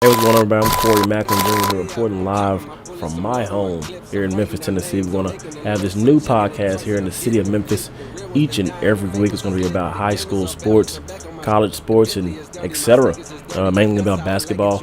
Hey, what's going on, everybody? I'm Corey Macklin Jr. reporting live from my home here in Memphis, Tennessee. We're going to have this new podcast here in the city of Memphis each and every week. It's going to be about high school sports, college sports, and etc. Mainly about basketball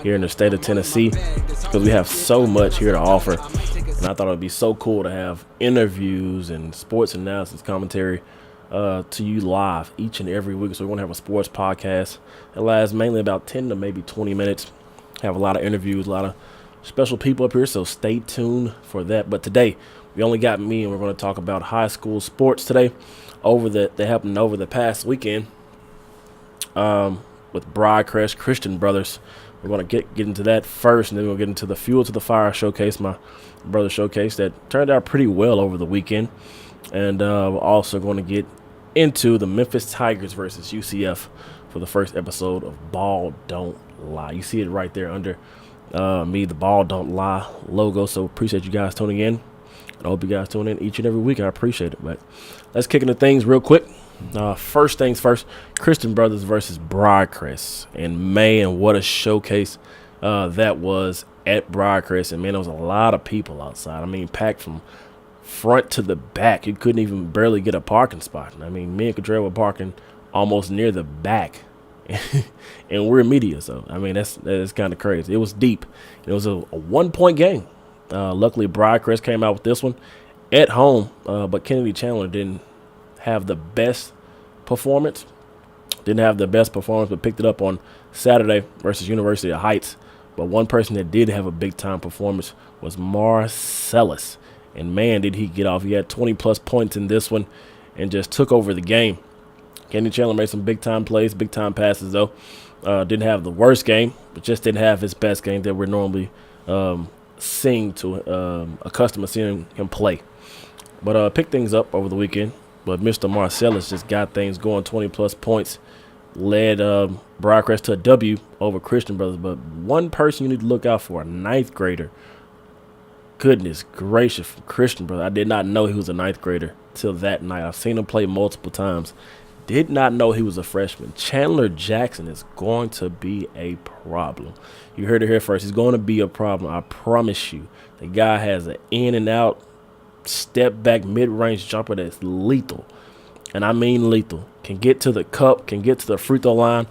here in the state of Tennessee because we have so much here to offer. And I thought it would be so cool to have interviews and sports analysis commentary to you live each and every week. So we're going to have a sports podcast that lasts mainly about 10 to maybe 20 minutes. Have a lot of interviews, a lot of special people up here, so stay tuned for that. But today, we only got me, and we're going to talk about high school sports today that happened over the past weekend with Briarcrest Christian Brothers. We're going to get into that first, and then we'll get into the Fuel to the Fire showcase, my brother showcase, that turned out pretty well over the weekend. And we're also going to get into the Memphis Tigers versus UCF for the first episode of Ball Don't Lie. You see it right there under me, the Ball Don't Lie logo. So appreciate you guys tuning in. And I hope you guys tune in each and every week. I appreciate it. But let's kick into things real quick. First things first, Christian Brothers versus Briarcrest. And man, what a showcase that was at Briarcrest. And man, there was a lot of people outside. I mean, packed from front to the back. You couldn't even barely get a parking spot. I mean, me and Cottrell were parking almost near the back. And we're media, so I mean that's kind of crazy. It was deep. It was a 1-point game. Luckily, Briarcrest came out with this one at home, but Kennedy Chandler didn't have the best performance. But picked it up on Saturday versus University of Heights. But one person that did have a big-time performance was Marcellus. And, man, did he get off. He had 20-plus points in this one and just took over the game. Kennedy Chandler made some big-time plays, big-time passes, though. Didn't have the worst game, but just didn't have his best game that we're normally accustomed to seeing him play. But picked things up over the weekend. But Mr. Marcellus just got things going, 20-plus points, led Briarcrest to a W over Christian Brothers. But one person you need to look out for, a ninth grader. Goodness gracious, from Christian Brothers. I did not know he was a ninth grader till that night. I've seen him play multiple times. Did not know he was a freshman. Chandler Jackson is going to be a problem. You heard it here first. He's going to be a problem. I promise you. The guy has an in and out, step back, mid-range jumper that's lethal. And I mean lethal. Can get to the cup, can get to the free throw line,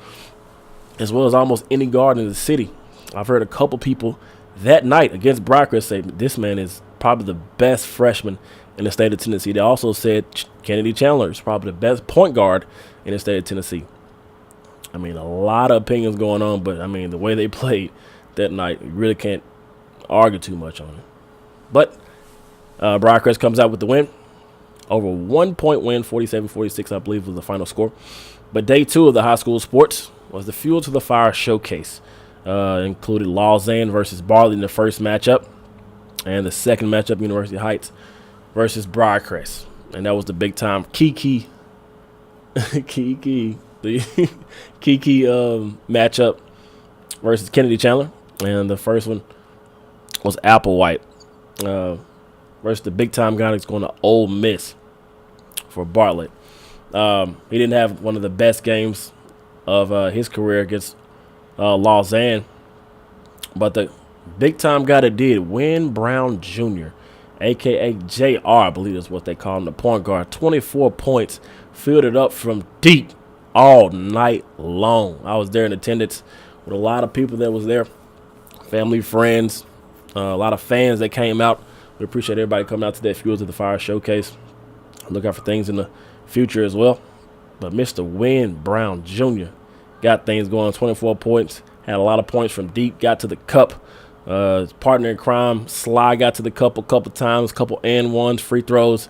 as well as almost any guard in the city. I've heard a couple people that night against Briarcrest say this man is probably the best freshman in the state of Tennessee. They also said Kennedy Chandler is probably the best point guard in the state of Tennessee. I mean, a lot of opinions going on, but, I mean, the way they played that night, you really can't argue too much on it. But Briarcrest comes out with the win. Over 1-point win, 47-46, I believe, was the final score. But day 2 of the high school sports was the Fuel to the Fire showcase. Included Lausanne versus Barley in the first matchup. And the second matchup, University Heights versus Briarcrest. And that was the big time Kiki matchup versus Kennedy Chandler. And the first one was Applewhite versus the big time guy that's going to Ole Miss for Bartlett. He didn't have one of the best games of his career against Lausanne. But the big time guy that did, Win Brown Jr., a.k.a. JR, I believe is what they call him, the point guard. 24 points, filled it up from deep all night long. I was there in attendance with a lot of people that was there, family, friends, a lot of fans that came out. We appreciate everybody coming out to that Fuel to the Fire showcase. Look out for things in the future as well. But Mr. Win Brown Jr. got things going, 24 points, had a lot of points from deep, got to the cup. His partner in crime, Sly, got to the cup a couple times, couple and ones, free throws.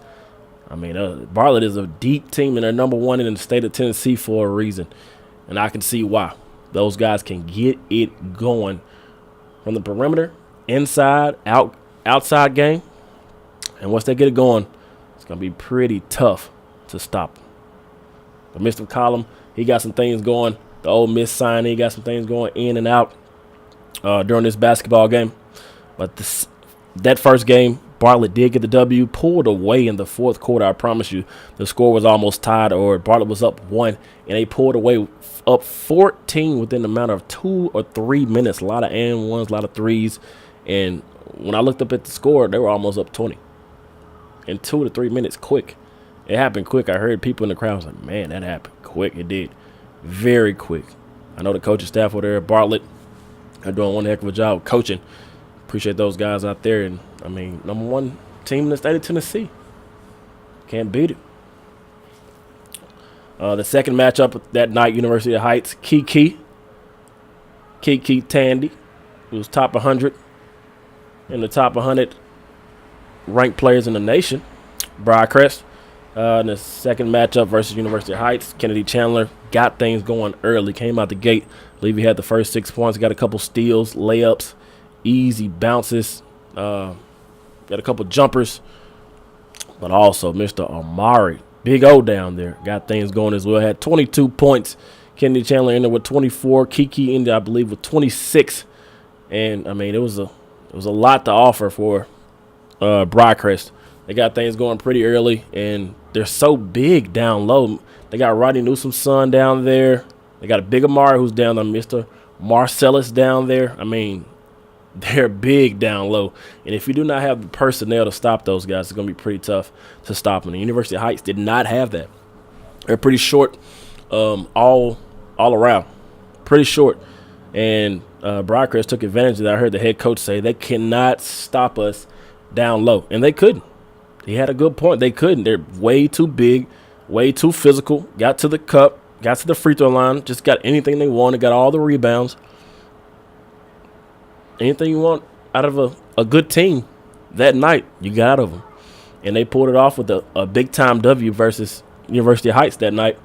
I mean, Bartlett is a deep team, and they're number 1 in the state of Tennessee for a reason. And I can see why. Those guys can get it going from the perimeter, inside, outside game. And once they get it going, it's going to be pretty tough to stop. But Mr. Collum, he got some things going. The Ole Miss sign, he got some things going in and out during this basketball game. But that first game, Bartlett did get the W, pulled away in the fourth quarter. I promise you, the score was almost tied, or Bartlett was up 1, and they pulled away up 14 within the matter of 2 or 3 minutes. A lot of and ones, a lot of threes. And when I looked up at the score, they were almost up 20 in 2 to 3 minutes, quick. It happened quick. I heard people in the crowd was like, man, that happened quick. It did. Very quick. I know the coaching staff over there at Bartlett are doing one heck of a job coaching. Appreciate those guys out there. And, I mean, #1 team in the state of Tennessee. Can't beat it. The second matchup that night, University of Heights, Kiki Tandy, who was top 100 in the top 100 ranked players in the nation. Briarcrest. In the second matchup versus University of Heights, Kennedy Chandler got things going early, came out the gate. I believe he had the first 6 points, got a couple steals, layups, easy bounces, got a couple jumpers. But also Mr. Amari, Big O down there, got things going as well. Had 22 points. Kennedy Chandler ended with 24. Kiki ended, I believe, with 26. And, I mean, it was a lot to offer for Briarcrest. They got things going pretty early, and they're so big down low. They got Rodney Newsom's son down there. They got a big Amari who's down there, Mr. Marcellus down there. I mean, they're big down low. And if you do not have the personnel to stop those guys, it's going to be pretty tough to stop them. The University of Heights did not have that. They're pretty short all around. Pretty short. And Briarcrest took advantage of that. I heard the head coach say they cannot stop us down low. And they couldn't. He had a good point. They couldn't. They're way too big, way too physical. Got to the cup, got to the free throw line, just got anything they wanted, got all the rebounds. Anything you want out of a good team that night, you got out of them. And they pulled it off with a big-time W versus University of Heights that night.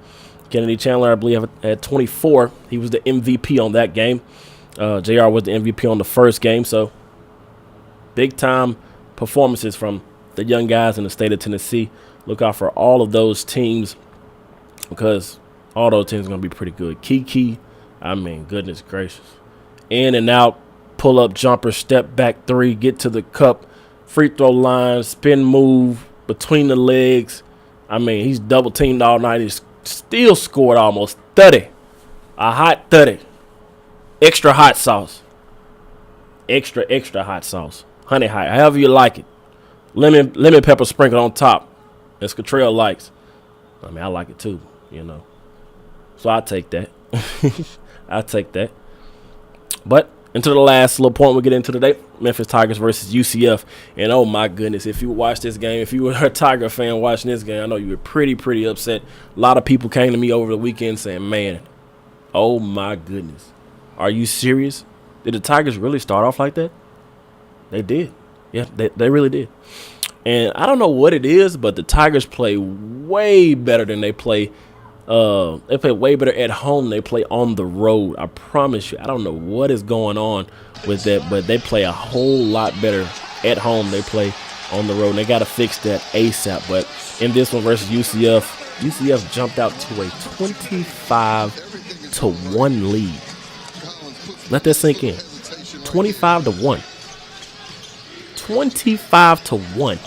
Kennedy Chandler, I believe, had 24. He was the MVP on that game. JR was the MVP on the first game. So big-time performances from the young guys in the state of Tennessee. Look out for all of those teams because all those teams are going to be pretty good. Kiki, I mean, goodness gracious. In and out, pull-up jumper, step back 3, get to the cup, free throw line, spin move, between the legs. I mean, he's double-teamed all night. He's still scored almost 30. A hot 30. Extra hot sauce. Extra hot sauce. Honey hot, however you like it. Lemon pepper sprinkled on top, as Cottrell likes. I mean, I like it too, you know. So I'll take that. I'll take that. But into the last little point we'll get into today, Memphis Tigers versus UCF. And, oh, my goodness, if you watched this game, if you were a Tiger fan watching this game, I know you were pretty upset. A lot of people came to me over the weekend saying, man, oh, my goodness, are you serious? Did the Tigers really start off like that? They did. Yeah, they really did. And I don't know what it is, but the Tigers play way better than they play. They play way better at home than they play on the road. I promise you. I don't know what is going on with that, but they play a whole lot better at home than they play on the road. And they got to fix that ASAP. But in this one versus UCF jumped out to a 25-1 lead. Let that sink in. 25-1. 25-1.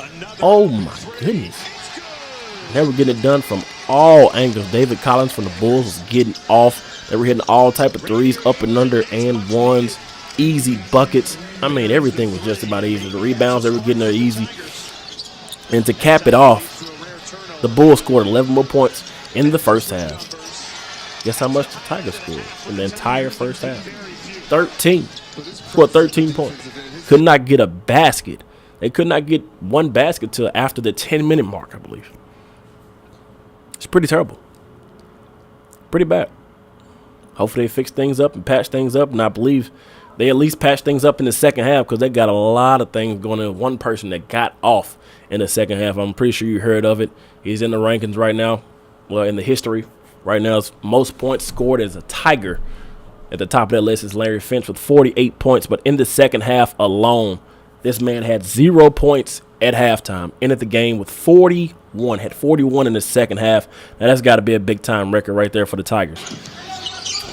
Oh my goodness. They were getting it done from all angles. David Collins from the Bulls was getting off. They were hitting all type of threes, up and under and ones, easy buckets. I mean, everything was just about easy. The rebounds, they were getting there easy. And to cap it off, the Bulls scored 11 more points in the first half. Guess how much the Tigers scored in the entire first half? 13. Scored 13 points. Could not get a basket. They could not get one basket till after the 10-minute mark, I believe. It's pretty terrible. Pretty bad. Hopefully they fix things up and patch things up, and I believe they at least patch things up in the second half because they got a lot of things going on. One person that got off in the second half, I'm pretty sure you heard of it. He's in the rankings right now. Well, in the history right now, most points scored as a Tiger. At the top of that list is Larry Finch with 48 points. But in the second half alone, this man had 0 points at halftime. Ended the game with 41. Had 41 in the second half. Now, that's got to be a big-time record right there for the Tigers.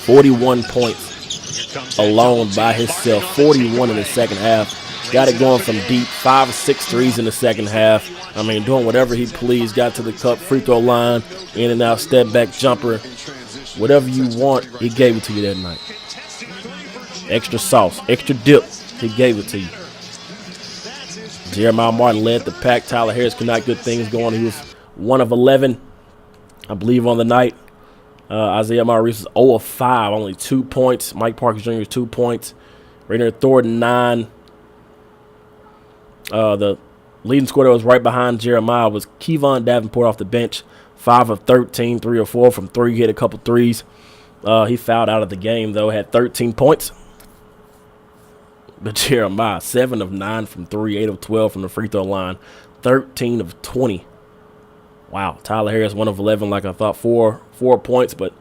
41 points alone by himself. 41 in the second half. Got it going from deep, 5 or 6 threes in the second half. I mean, doing whatever he pleased. Got to the cup, free throw line, in and out, step back, jumper. Whatever you want, he gave it to you that night. Extra sauce, extra dip, he gave it to you. Jeremiah Martin led the pack. Tyler Harris could not get things going. He was 1 of 11, I believe, on the night. Isaiah Maurice was 0 of 5, only 2 points. Mike Parker Jr. 2 points. Rainer Thornton 9. The leading scorer that was right behind Jeremiah was Kevon Davenport off the bench. 5 of 13, 3 or 4 from 3. He hit a couple threes. He fouled out of the game, though. Had 13 points. But Jeremiah, 7 of 9 from 3, 8 of 12 from the free throw line, 13 of 20. Wow. Tyler Harris, 1 of 11, like I thought, 4 points. But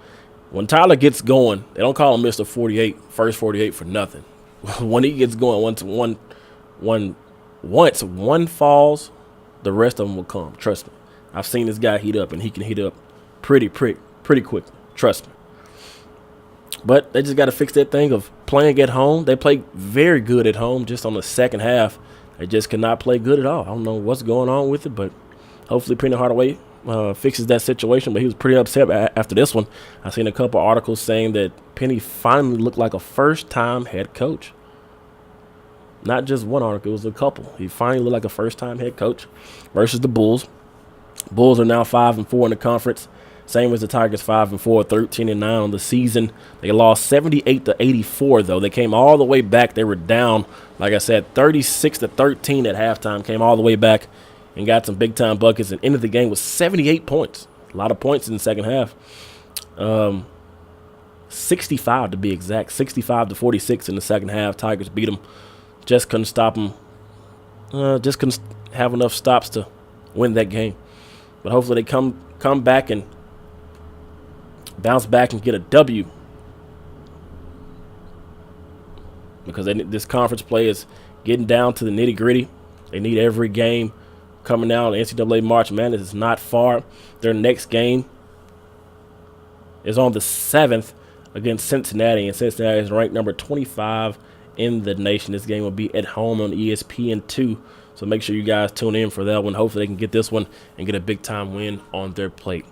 when Tyler gets going, they don't call him Mr. 48, first 48 for nothing. When he gets going, once one falls, the rest of them will come. Trust me. I've seen this guy heat up, and he can heat up pretty quick. Trust me. But they just got to fix that thing of playing at home. They play very good at home. Just on the second half, they just cannot play good at all. I don't know what's going on with it, but hopefully Penny Hardaway fixes that situation. But he was pretty upset after this one. I seen a couple articles saying that Penny finally looked like a first-time head coach. Not just one article, it was a couple. He finally looked like a first-time head coach versus the Bulls. Bulls are now 5-4 in the conference. Same as the Tigers, 5-4, 13-9 on the season. They lost 78-84, though. They came all the way back. They were down, like I said, 36-13 at halftime. Came all the way back and got some big-time buckets and ended the game with 78 points. A lot of points in the second half. 65 to be exact. 65-46 in the second half. Tigers beat them. Just couldn't stop them. Just couldn't have enough stops to win that game. But hopefully they come back and bounce back and get a W, because this conference play is getting down to the nitty-gritty. They need every game coming out. NCAA March Madness is not far. Their next game is on the 7th against Cincinnati, and Cincinnati is ranked number 25 in the nation. This game will be at home on ESPN2, so make sure you guys tune in for that one. Hopefully they can get this one and get a big-time win on their plate.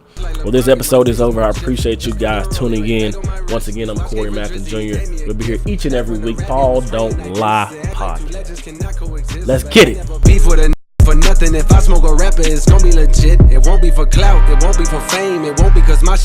Well, this episode is over. I appreciate you guys tuning in. Once again, I'm Corey Mackin Jr. We'll be here each and every week. Paul Don't Lie podcast. Let's get it. For nothing, if I smoke a rapper, it's gonna be legit. It won't be for clout, it won't be for fame, it won't be cause my